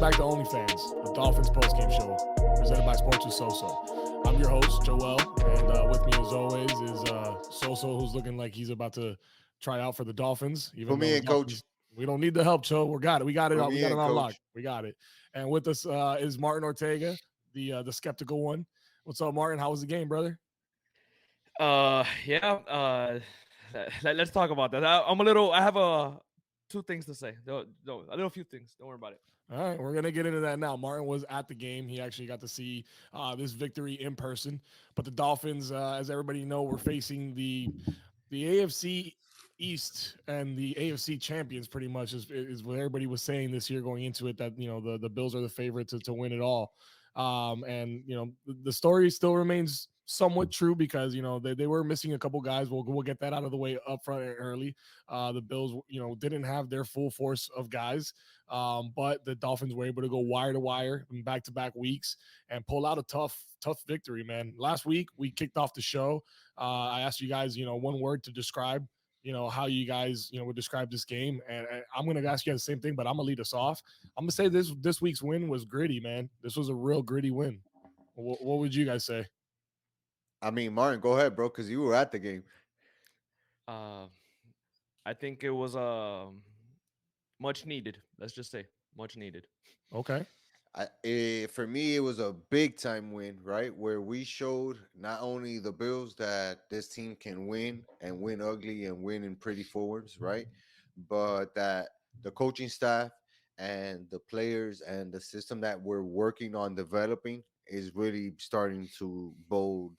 back to OnlyFans, the Dolphins postgame show, presented by Sports with Soso. I'm your host, Joel, and with me as always is Soso, who's looking like he's about to try out for the Dolphins. Even Put though me the in, coach. Dolphins, we don't need the help, Cho. We got it. We got it. Put We me got it in, on lock. coach. We got it. And with us is Martin Ortega, the skeptical one. What's up, Martin? How was the game, brother? Yeah. Let's talk about that. I have two things to say. No, a little few things. Don't worry about it. All right, we're gonna get into that now. Martin was at the game. He actually got to see this victory in person. But the Dolphins, as everybody know, were facing the AFC East and the AFC champions. Pretty much is what everybody was saying this year going into it. That the Bills are the favorite to win it all. And the story still remains somewhat true because they were missing a couple guys. We'll get that out of the way up front and early. The Bills didn't have their full force of guys, but the Dolphins were able to go wire to wire in back-to-back weeks and pull out a tough victory, man. Last week we kicked off the show. I asked you guys one word to describe how you guys would describe this game, and I'm going to ask you guys the same thing, but I'm gonna lead us off. I'm gonna say this week's win was gritty, man. This was a real gritty win. What would you guys say? I mean, Martin, go ahead, bro, because you were at the game. Uh, I think it was much needed. Let's just say much needed. Okay. For me, it was a big time win, right? Where we showed not only the Bills that this team can win and win ugly and win in pretty forwards, right? But that the coaching staff and the players and the system that we're working on developing is really starting to bode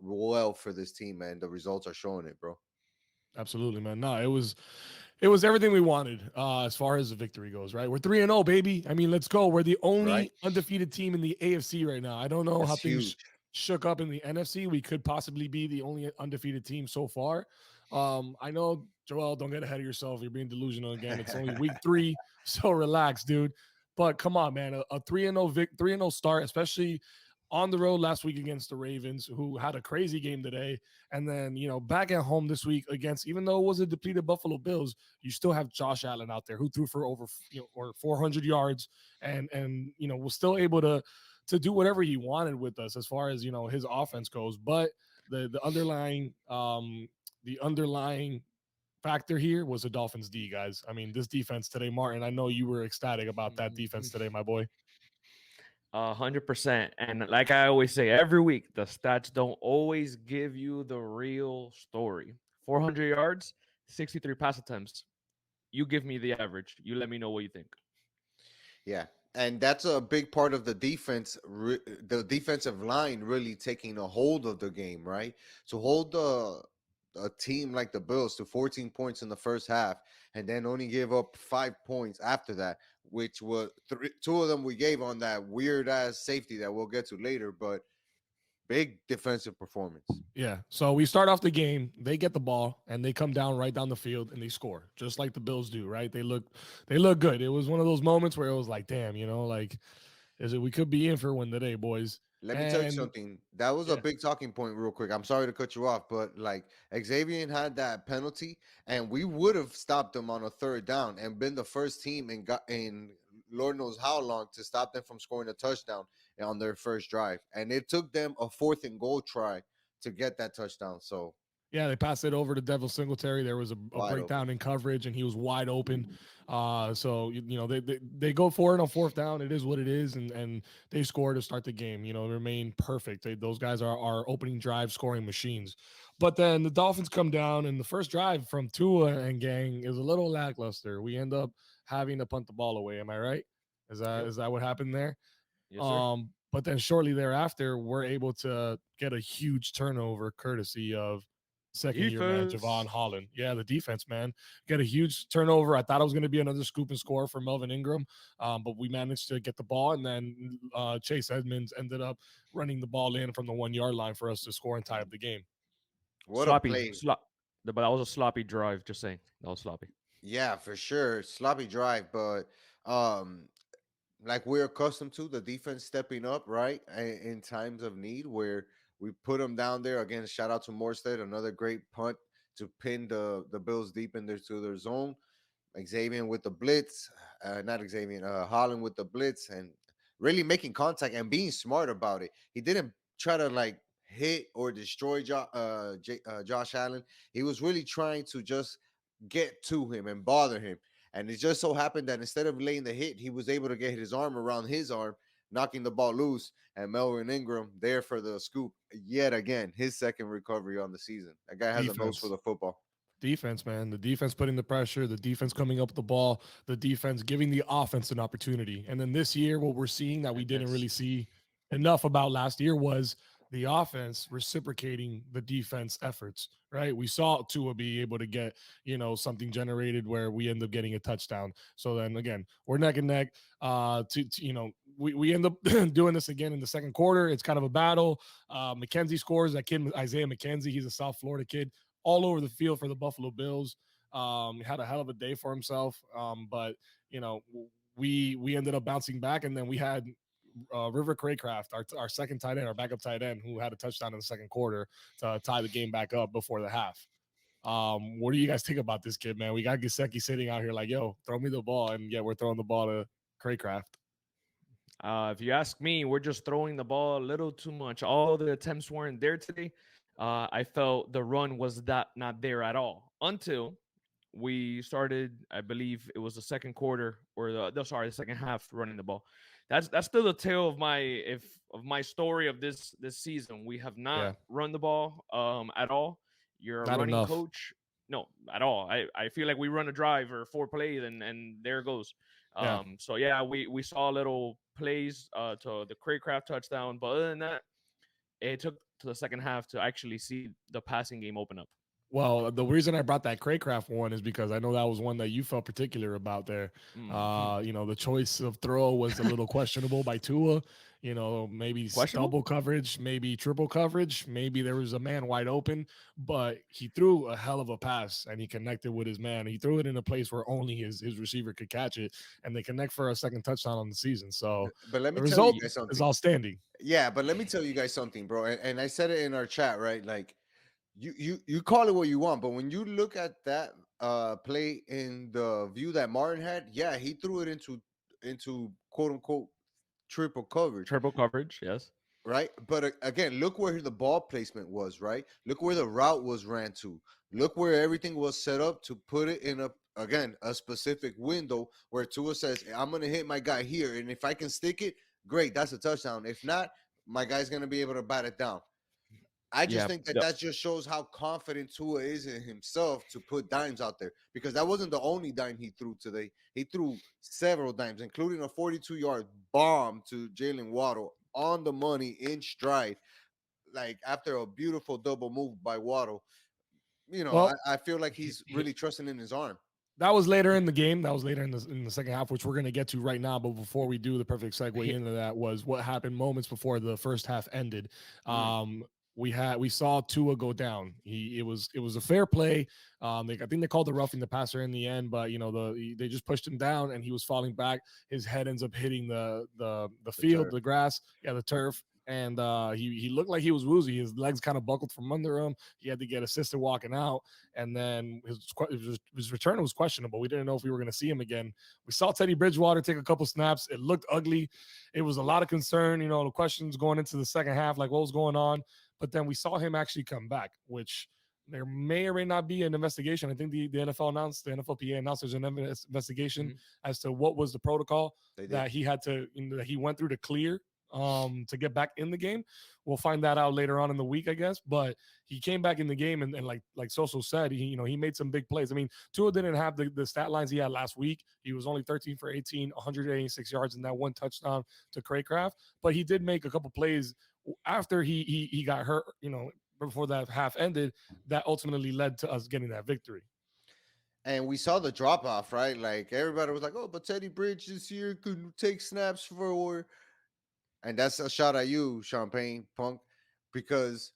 well for this team, and the results are showing it, bro. Absolutely, man. No, it was everything we wanted as far as the victory goes, right? We're 3-0, baby. I mean, let's go. We're the only Right? undefeated team in the AFC right now. I don't know how That's things huge. shook up in the NFC. We could possibly be the only undefeated team so far. I know, Joel, don't get ahead of yourself. You're being delusional again. It's only week 3, so relax, dude. But come on, man. A 3-0 3-0 start, especially on the road last week against the Ravens, who had a crazy game today. And then, back at home this week against, even though it was a depleted Buffalo Bills, you still have Josh Allen out there who threw for over, or 400 yards and was still able to do whatever he wanted with us as far as, his offense goes. But the underlying factor here was the Dolphins D, guys. I mean, this defense today, Martin, I know you were ecstatic about that defense today, my boy. 100%. And like I always say, every week the stats don't always give you the real story. 400 yards, 63 pass attempts. You give me the average. You let me know what you think. Yeah, and that's a big part of the defense, the defensive line really taking a hold of the game, right? To hold a team like the Bills to 14 points in the first half, and then only give up 5 points after that, which was two of them we gave on that weird ass safety that we'll get to later, but big defensive performance. Yeah. So we start off the game. They get the ball and they come down right down the field and they score, just like the Bills do. Right? They look good. It was one of those moments where it was like, damn, like, we could be in for one today, boys. Let me tell you And something. That was a yeah, big talking point, real quick. I'm sorry to cut you off, but like Xavier had that penalty, and we would have stopped them on a third down and been the first team in Lord knows how long to stop them from scoring a touchdown on their first drive. And it took them a 4th-and-goal try to get that touchdown. So yeah, they passed it over to Devil Singletary. There was a wide breakdown open. in coverage, and he was wide open. So they go for it on 4th down. It is what it is, and they score to start the game. Remain perfect. Those guys are opening drive scoring machines. But then the Dolphins come down, and the first drive from Tua and gang is a little lackluster. We end up having to punt the ball away. Am I right? Is that Yep. is that what happened there? Yes, sir. But then shortly thereafter, we're able to get a huge turnover courtesy of second-year man Javon Defense. Holland. Yeah, the defense, man. Get a huge turnover. I thought it was going to be another scoop and score for Melvin Ingram, but we managed to get the ball, and then Chase Edmonds ended up running the ball in from the 1-yard line for us to score and tie up the game. What a Sloppy. play. But that was a sloppy drive. Just saying. That was sloppy. Yeah, for sure. Sloppy drive, but um like we're accustomed to the defense stepping up, right? In times of need where we put them down there again. Shout out to Morstead, another great punt to pin the Bills deep in to their zone. Xavier with the blitz, not Xavier, Holland with the blitz, and really making contact and being smart about it. He didn't try to like hit or destroy Josh Allen. He was really trying to just get to him and bother him. And it just so happened that instead of laying the hit, he was able to get his arm around his arm, knocking the ball loose. And Melvin Ingram there for the scoop yet again, his second recovery on the season. That guy has a nose for Defense. the football. Defense, man. The defense putting the pressure, the defense coming up with the ball, the defense giving the offense an opportunity. And then this year, what we're seeing that we didn't Goodness. really see enough about last year was the offense reciprocating the defense efforts, right? We saw Tua be able to get, something generated where we end up getting a touchdown. So then again, we're neck and neck. We end up doing this again in the second quarter. It's kind of a battle. McKenzie scores. That kid, Isaiah McKenzie, he's a South Florida kid, all over the field for the Buffalo Bills. Had a hell of a day for himself. But we ended up bouncing back, and then we had River Craycraft, our second tight end, our backup tight end, who had a touchdown in the second quarter to tie the game back up before the half. What do you guys think about this kid, man? We got Gesicki sitting out here like, yo, throw me the ball, and yeah, we're throwing the ball to Craycraft. If you ask me, we're just throwing the ball a little too much. All the attempts weren't there today. I felt the run was not there at all until we started. I believe it was the second quarter or the second half running the ball. That's still the tale of my story of this season. We have not Yeah, run the ball at all. You're a not running enough. coach. No, at all. I feel like we run a drive or four plays and there it goes. Yeah. So yeah, we saw little plays to the Craycraft touchdown, but other than that, it took to the second half to actually see the passing game open up. Well, the reason I brought that Craycraft one is because I know that was one that you felt particular about there. Mhm. The choice of throw was a little questionable by Tua. Maybe Questionable? double coverage, maybe triple coverage, maybe there was a man wide open, but he threw a hell of a pass and he connected with his man. He threw it in a place where only his receiver could catch it, and they connect for a second touchdown on the season. So But let the me tell you result Ye- guys is something. outstanding. Yeah, but let me tell you guys something, bro. And I said it in our chat, right? Like you call it what you want, but when you look at that play in the view that Martin had, yeah, he threw it into quote unquote triple coverage, Triple coverage, yes. right? But again, look where the ball placement was, right? Look where the route was ran to. Look where everything was set up to put it in a specific window where Tua says, "I'm gonna hit my guy here, and if I can stick it, great, that's a touchdown. If not, my guy's gonna be able to bat it down." I just Yeah. think that that just shows how confident Tua is in himself to put dimes out there, because that wasn't the only dime he threw today. He threw several dimes, including a 42-yard bomb to Jalen Waddle on the money in stride, like after a beautiful double move by Waddle. Well, I feel like he's really trusting in his arm. that was later in the game. That was later in the second half, which we're going to get to right now. But before we do, the perfect segue He- into that was what happened moments before the first half ended. Mm, Um, we saw Tua go down. It was a fair play. I think they called the roughing the passer in the end, but they just pushed him down and he was falling back. His head ends up hitting the the field, turf. the grass, yeah, the turf. And he looked like he was woozy. His legs kind of buckled from under him. He had to get assisted walking out, and then his return was questionable. We didn't know if we were going to see him again. We saw Teddy Bridgewater take a couple snaps. It looked ugly. It was a lot of concern. The questions going into the second half, like what was going on. But then we saw him actually come back, which there may or may not be an investigation. I think the NFL announced, the NFLPA announced there's an investigation Mhm. as to what was the protocol They did. that he had to, that he went through to clear to get back in the game. We'll find that out later on in the week, I guess. But he came back in the game, and like Soso said, he made some big plays. I mean, Tua didn't have the stat lines he had last week. He was only 13 for 18, 186 yards, and that one touchdown to Craycraft. But he did make a couple plays after he got hurt. Before that half ended, that ultimately led to us getting that victory. And we saw the drop off, right? Like everybody was like, "Oh, but Teddy Bridge this year could take snaps for," and that's a shot at you, Champagne Punk, because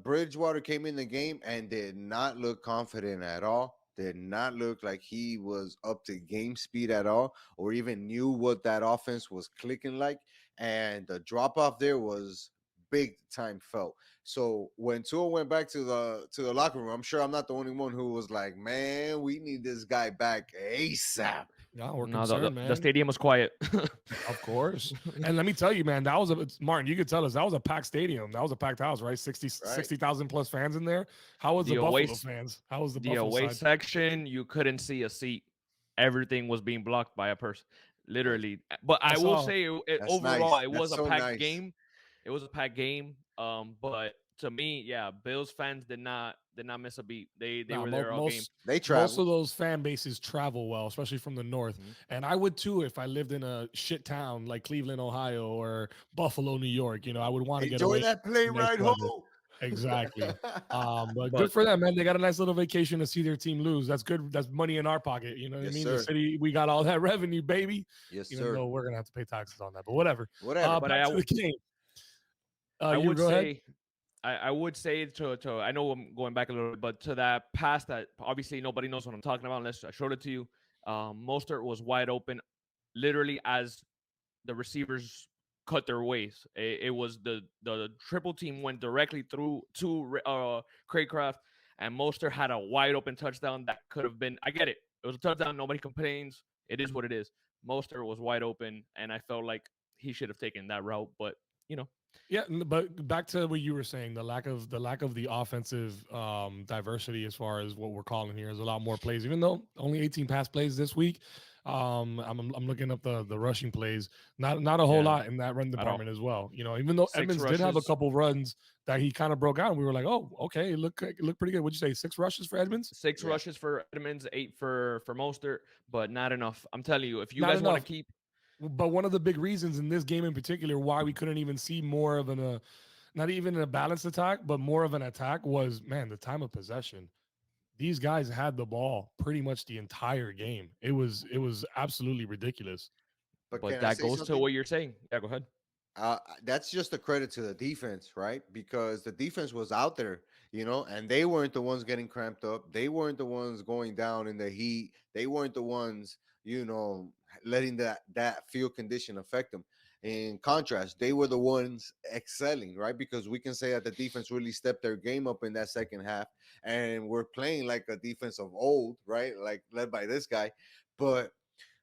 Bridgewater came in the game and did not look confident at all. Did not look like he was up to game speed at all, or even knew what that offense was clicking like. And the drop off there was big time felt. So when Tua went back to the locker room, I'm sure I'm not the only one who was like, "Man, we need this guy back ASAP." No, we're No, concerned, the man. stadium was quiet. Of course. And let me tell you, man, that was Martin, you could tell us that was a packed stadium. That was a packed house, right? Right? 60,000 plus fans in there. How was the the away Buffalo fans? How was the the Buffalo away side? section, you couldn't see a seat. Everything was being blocked by a person, That's, literally. But I I will saw, say, that's overall, nice. it was That's a so packed nice. game. It was a packed game. But to me, yeah, Bills fans did not miss a beat. They nah, were there all game. They most traveled. of those fan bases travel well, especially from the north. Mhm. And I would too if I lived in a shit town like Cleveland, Ohio, or Buffalo, New York. I would want to get Enjoy away that from plane nice ride weather. home. Exactly. But good But for them, man. They got a nice little vacation to see their team lose. That's good. That's money in our pocket. You know what I Yes, mean? The sir. city, we got all that revenue, baby. Yes, Even sir. though we're gonna have to pay taxes on that, but whatever. Whatever. but Back to the game. I You would go ahead. say I would say to I know I'm going back a little bit, but to that pass that obviously nobody knows what I'm talking about unless I showed it to you. Mostert was wide open, literally as the receivers cut their ways. It was the triple team went directly through to Craycraft, and Mostert had a wide open touchdown that could have been. I get it. It was a touchdown. Nobody complains. It is what it is. Mostert was wide open, and I felt like he should have taken that route, but you know. Yeah, but back to what you were saying, the lack of the offensive diversity as far as what we're calling here is a lot more plays. Even though only 18 pass plays this week, I'm looking up the rushing plays. Not a whole Yeah, lot in that run at all. department as well. Even though Six Edmonds did have a rushes, couple runs that he kind of broke out, and we were like, oh, okay, it looked pretty good. What'd you say? 6 rushes for Edmonds? six Yeah. rushes for Edmonds, eight for Mostert, but not enough. I'm telling you, if you Not guys want to enough. keep But one of the big reasons in this game in particular why we couldn't even see more of not even a balanced attack, but more of an attack was, man, the time of possession. These guys had the ball pretty much the entire game. It was absolutely ridiculous. But but can I that say goes to something? what you're saying. Yeah, go ahead. That's just a credit to the defense, right? Because the defense was out there, and they weren't the ones getting cramped up. They weren't the ones going down in the heat. They weren't the ones, letting that field condition affect them. In contrast, they were the ones excelling, right? Because we can say that the defense really stepped their game up in that second half, and we're playing like a defense of old, right? Like led by this guy, but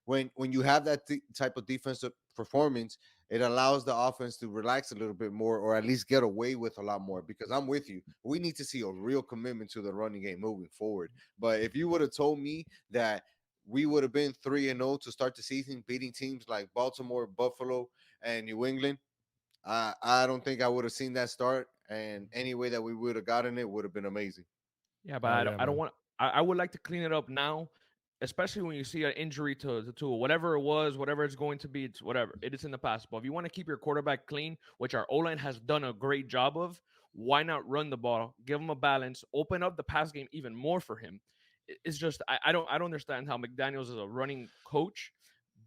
when you have that type of defensive performance, it allows the offense to relax a little bit more, or at least get away with a lot more. Because I'm with you, we need to see a real commitment to the running game moving forward. But if you would have told me that we would have been 3-0 to start the season, beating teams like Baltimore, Buffalo, and New England, I don't think I would have seen that start. And any way that we would have gotten it would have been amazing. Yeah, but Oh I don't, yeah, I don't man. want. I would like to clean it up now, especially when you see an injury to whatever it was, whatever it's going to be. It's whatever it is in the past. But if you want to keep your quarterback clean, which our O line has done a great job of, why not run the ball, give him a balance, open up the pass game even more for him? It's just I don't understand how McDaniel's is a running coach,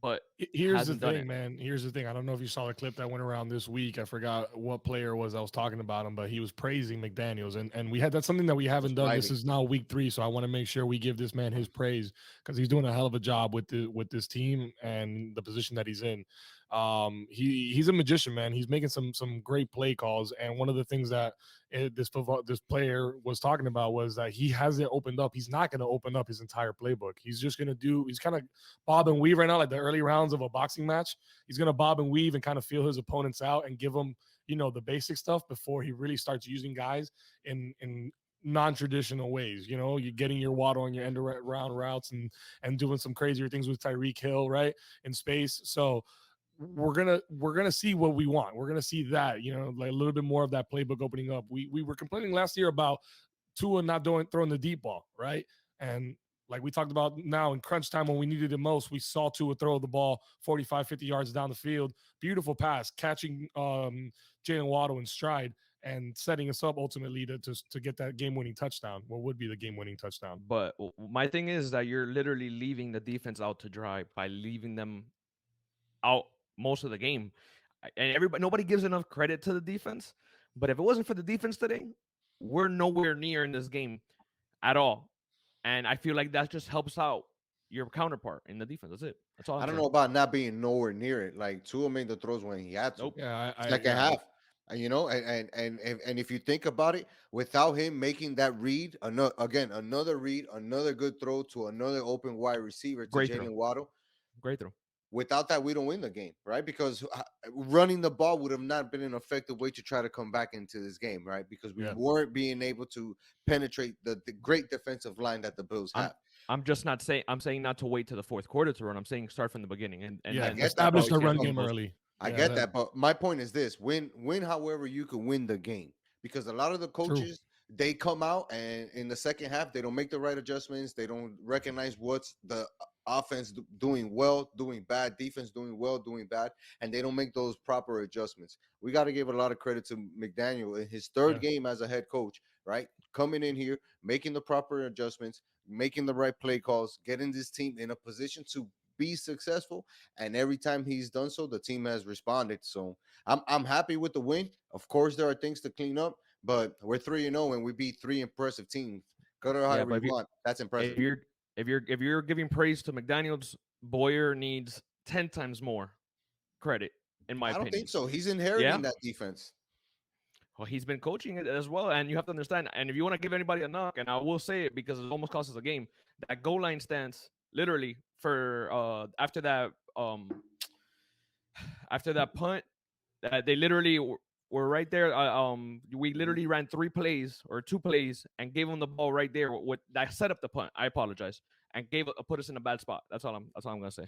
but Here's the hasn't done thing, it. man. Here's the thing. I don't know if you saw the clip that went around this week. I forgot what player it was I was talking about him, but he was praising McDaniels, and we had that's something that we haven't Just done. This Riley. is now week 3, so I want to make sure we give this man his praise because he's doing a hell of a job with this team and the position that he's in. He's a magician, man. He's making some great play calls, and one of the things that this player was talking about was that he hasn't opened up. He's not going to open up his entire playbook. He's just going to do. He's kind of bob and weave right now, like the early rounds of a boxing match. He's going to bob and weave and kind of feel his opponents out and give them, the basic stuff before he really starts using guys in non-traditional ways. You're getting your waddle on your end around routes and doing some crazier things with Tyreek Hill, right, in space. So we're gonna see what we want. We're gonna see that, like a little bit more of that playbook opening up. We were complaining last year about Tua not throwing the deep ball, right? And like we talked about now in crunch time when we needed it most, we saw Tua throw the ball 45, 50 yards down the field. Beautiful pass, catching Jalen Waddle in stride and setting us up ultimately to get that game-winning touchdown. What would be the game-winning touchdown? But my thing is that you're literally leaving the defense out to dry by leaving them out most of the game. And nobody gives enough credit to the defense. But if it wasn't for the defense today, we're nowhere near in this game at all. And I feel like that just helps out your counterpart in the defense. That's it. That's all I I'm don't saying. know about not being nowhere near it. Like Tua made the throws when he had to. Nope. Yeah, Second half. You know, and if you think about it, without him making that read, another read, another good throw to another open wide receiver to Great throw. Jalen Waddle. Great throw. Without that, we don't win the game, right? Because running the ball would have not been an effective way to try to come back into this game, right? Because we Yeah. weren't being able to penetrate the great defensive line that the Bills I'm have. I'm just not saying I'm saying not to wait to the fourth quarter to run. I'm saying start from the beginning and I Yeah. then get that, that's but Establish how we the see how run the game game goes. early. I Yeah. get That that, but my point is this: win, however you can win the game, because a lot of the true. coaches they come out and in the second half they don't make the right adjustments. They don't recognize what's the offense doing well, doing bad, defense doing well, doing bad, and they don't make those proper adjustments. We got to give a lot of credit to McDaniel in his third Yeah. game as a head coach, right? Coming in here, making the proper adjustments, making the right play calls, getting this team in a position to be successful, and every time he's done so, the team has responded. So I'm happy with the win. Of course, there are things to clean up, but we're 3-0 and we beat three impressive teams. Cut it Yeah, however but you want. That's if impressive. you're if you're giving praise to McDaniel's, Boyer needs 10 times more credit, in my I don't think opinion. so. He's Yeah, inheriting that defense. well, he's been coaching it as well, and you have to understand. And if you want to give anybody a knock, and I will say it because it almost cost us a game, that goal line stance, literally for after that punt, they literally were right there. We Mhm. literally ran 3 plays or 2 plays and gave them the ball right there. With that set up the punt. I apologize, and put us in a bad spot. That's all I'm gonna say.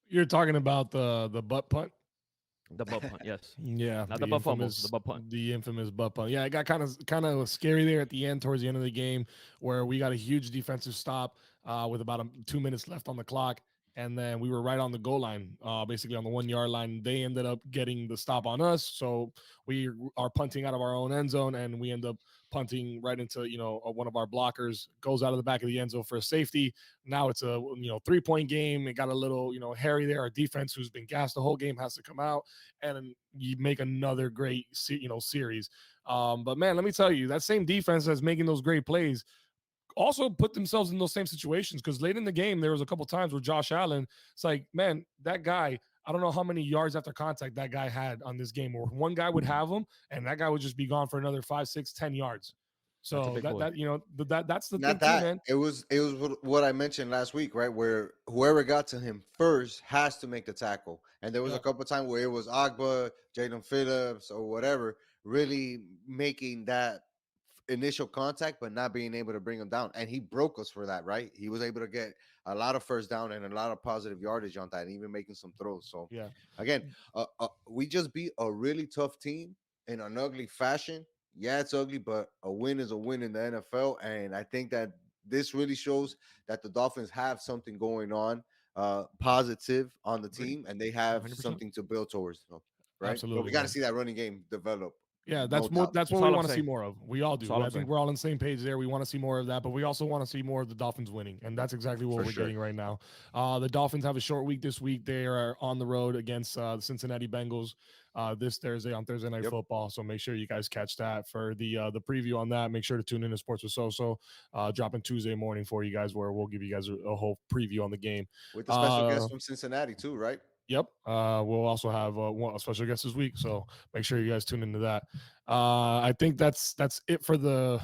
You're talking about the butt punt. The butt punt, yes, Yeah, not the butt fumble, the butt punt. the infamous butt punt. Yeah, it got kind of scary there at the end, towards the end of the game, where we got a huge defensive stop with about 2 minutes left on the clock, and then we were right on the goal line, basically on the 1 yard line. They ended up getting the stop on us, so we are punting out of our own end zone, and we end up punting right into one of our blockers goes out of the back of the end zone for a safety. Now it's a 3-point game. It got a little hairy there. Our defense, who's been gassed the whole game, has to come out and you make another great series. But man, let me tell you, that same defense that's making those great plays also put themselves in those same situations, because late in the game there was a couple times where Josh Allen, it's like, man, that guy, I don't know how many yards after contact that guy had on this game, or one guy would have him and that guy would just be gone for another 5, 6, 10 yards. That's a So big boy. that's the thing Not too, that man. it was what I mentioned last week, right? Where whoever got to him first has to make the tackle, and there was a Yeah, couple of times where it was Agba, Jaden Phillips, or whatever, really making that initial contact, but not being able to bring him down. And he broke us for that, right? He was able to get a lot of first down and a lot of positive yardage on that, and even making some throws. So yeah. again, we just beat a really tough team in an ugly fashion. Yeah, it's ugly, but a win is a win in the NFL, and I think that this really shows that the Dolphins have something going on, positive on the Agreed. team, and they have 100%. something to build towards. So, right, but we Absolutely, got to man. see that running game develop, Yeah, no that's more. doubt. That's what That's we all I'm want to see saying. more of. We all That's do. all I I'm think saying. we're all on the same page there. We want to see more of that, but we also want to see more of the Dolphins winning, and that's exactly what For we're sure. getting right now. The Dolphins have a short week this week. They are on the road against the Cincinnati Bengals this Thursday on Thursday Night Yep. Football. So make sure you guys catch that for the preview on that. Make sure to tune in to Sports with Soso, dropping Tuesday morning for you guys, where we'll give you guys a whole preview on the game. With the special Uh, guest from Cincinnati too, right? Yep. We'll also have a special guest this week, so make sure you guys tune into that. I think that's it for the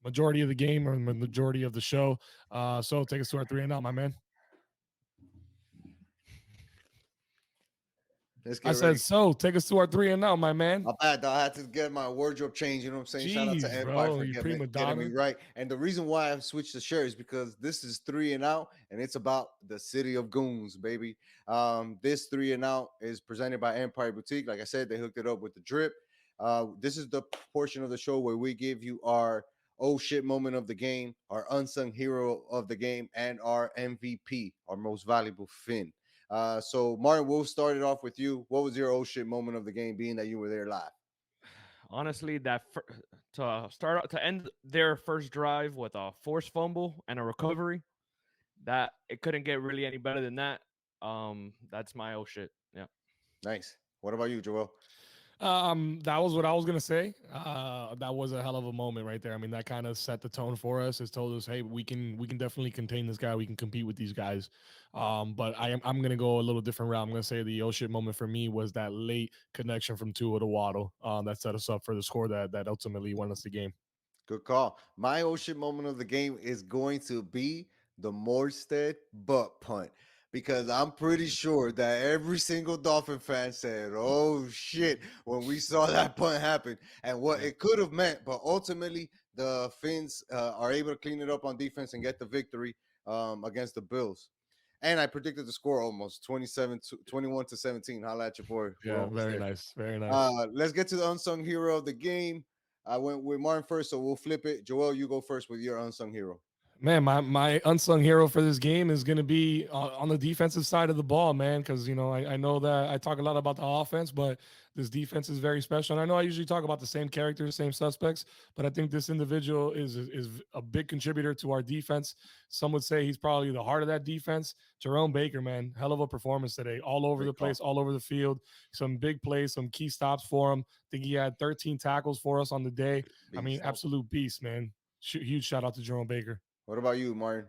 majority of the game, or the majority of the show. So take us to our 3-and-out, my man. Let's I get said, ready. so take us to our 3-and-out, my man. My bad, dog. I had to get my wardrobe changed. You know what I'm saying? Shout out to Jeez, Empire bro, for you prima getting me donna. right. And the reason why I switched the shirt is because this is 3-and-out, and it's about the city of Goons, baby. This 3-and-out is presented by Empire Boutique. Like I said, they hooked it up with the drip. This is the portion of the show where we give you our oh shit moment of the game, our unsung hero of the game, and our MVP, our most valuable Finn. So Martin, we'll start it off with you. What was your oh shit moment of the game, being that you were there live? Honestly, to start out to end their first drive with a forced fumble and a recovery, that it couldn't get really any better than that. That's my oh shit. Yeah. Nice. What about you, Joel? That was what I was gonna say. That was a hell of a moment right there. I mean, that kind of set the tone for us. It's told us, hey, we can definitely contain this guy. We can compete with these guys. But I'm gonna go a little different route. I'm gonna say the oh shit moment for me was that late connection from Tua to Waddle. That set us up for the score that ultimately won us the game. Good call. My oh shit moment of the game is going to be the Morstead butt punt because I'm pretty sure that every single Dolphin fan said, "Oh shit," when we saw that punt happen and what it could have meant. But ultimately, the Finns are able to clean it up on defense and get the victory against the Bills. And I predicted the score almost 21 to 17. Holla at your boy. We're Yeah, almost very there. nice, very nice. Let's get to the unsung hero of the game. I went with Martin first, so we'll flip it. Joel, you go first with your unsung hero. Man, my unsung hero for this game is going to be on the defensive side of the ball, man. Because I know that I talk a lot about the offense, but this defense is very special. And I know I usually talk about the same characters, same suspects, but I think this individual is a big contributor to our defense. Some would say he's probably the heart of that defense. Jerome Baker, man, hell of a performance today, all over Great the call. place, all over the field. Some big plays, some key stops for him. I think he had 13 tackles for us on the day. I mean, Beast. absolute beast, man. Huge shout out to Jerome Baker. What about you, Martin?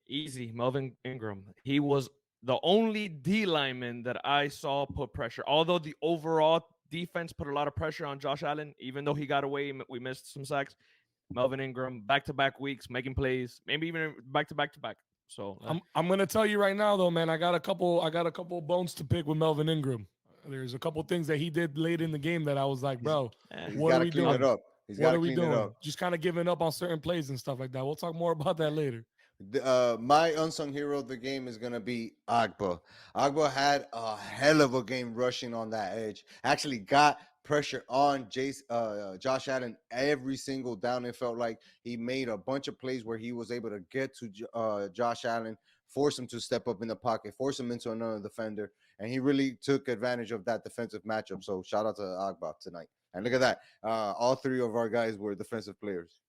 Easy, Melvin Ingram. He was the only D lineman that I saw put pressure. Although the overall defense put a lot of pressure on Josh Allen, even though he got away, we missed some sacks. Melvin Ingram, back-to-back weeks, making plays, maybe even back-to-back-to-back. So I'm gonna tell you right now though, man, I got a couple bones to pick with Melvin Ingram. There's a couple things that he did late in the game that I was like, bro, He's what got are to we clean doing? it up. He's got What to are we clean it doing? up. Just kind of giving up on certain plays and stuff like that. We'll talk more about that later. My unsung hero of the game is gonna be Agba. Agba had a hell of a game rushing on that edge. Actually, got pressure on Josh Allen every single down. It felt like he made a bunch of plays where he was able to get to Josh Allen, force him to step up in the pocket, force him into another defender, and he really took advantage of that defensive matchup. So shout out to Agba tonight. And look at that, all three of our guys were defensive players.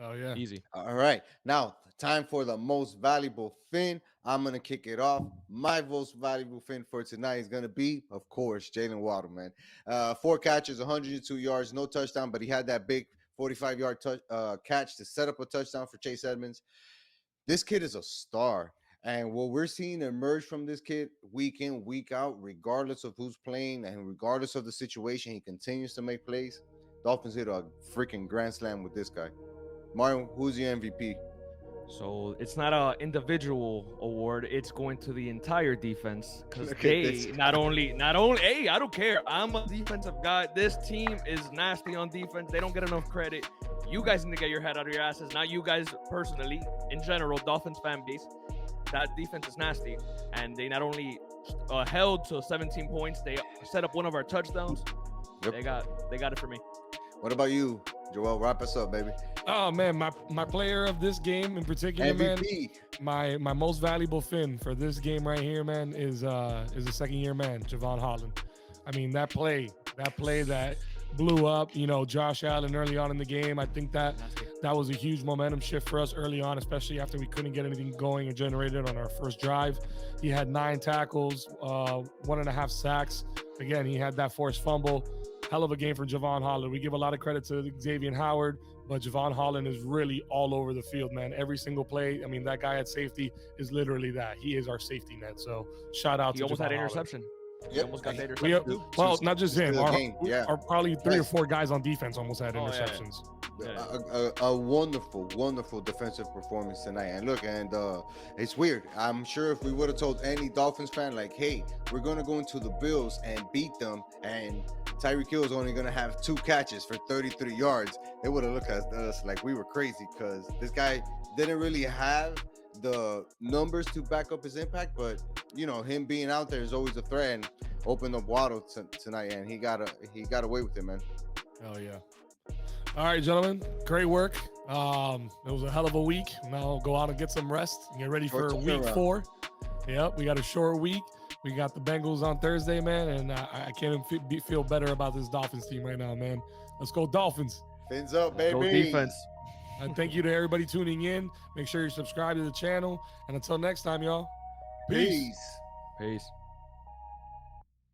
Oh yeah. easy. All right. Now, time for the most valuable fin. I'm going to kick it off. My most valuable fin for tonight is going to be, of course, Jalen Waddle, man. 4 catches, 102 yards, no touchdown, but he had that big 45-yard catch to set up a touchdown for Chase Edmonds. This kid is a star. And what we're seeing emerge from this kid week in, week out, regardless of who's playing and regardless of the situation, he continues to make plays. Dolphins hit a freaking grand slam with this guy. Martin, who's your MVP? So it's not a individual award. It's going to the entire defense because Look at this they guy. not only. Hey, I don't care. I'm a defensive guy. This team is nasty on defense. They don't get enough credit. You guys need to get your head out of your asses. Not you guys personally. In general, Dolphins fan base. That defense is nasty, and they not only held to 17 points. They set up one of our touchdowns. Yep. They got it for me. What about you, Joel? Wrap us up, baby. Oh man, my player of this game in particular, MVP. man. My most valuable fin for this game right here, man, is a second year man, Javon Holland. I mean that play that blew up, Josh Allen early on in the game. I think that was a huge momentum shift for us early on, especially after we couldn't get anything going and generated on our first drive. He had 9 tackles, 1.5 sacks. Again, he had that forced fumble. Hell of a game for Javon Holland. We give a lot of credit to Xavier Howard, but Javon Holland is really all over the field, man. Every single play. I mean, that guy at safety is literally that. He is our safety net. So shout out He to almost Javon had Holland. interception. He Yep. almost got the We interception too. well, not just him. the Our, game, yeah. our probably 3 or Yes. 4 guys on defense almost had Oh, yeah. interceptions. A wonderful, wonderful defensive performance tonight. And look, it's weird. I'm sure if we would have told any Dolphins fan, like, hey, we're going to go into the Bills and beat them, and Tyreek Hill is only going to have 2 catches for 33 yards, they would have looked at us like we were crazy because this guy didn't really have the numbers to back up his impact, but him being out there is always a threat, and opened up Waddle tonight, and he got away with it, man. Oh yeah. All right, gentlemen, great work. It was a hell of a week. Now go out and get some rest and get ready for Short week turnaround. 4. Yep, we got a short week. We got the Bengals on Thursday, man, and I can't even feel better about this Dolphins team right now, man. Let's go Dolphins. Fins up, baby. Go defense. And thank you to everybody tuning in. Make sure you subscribe to the channel. And until next time, y'all. Peace. Peace. Peace.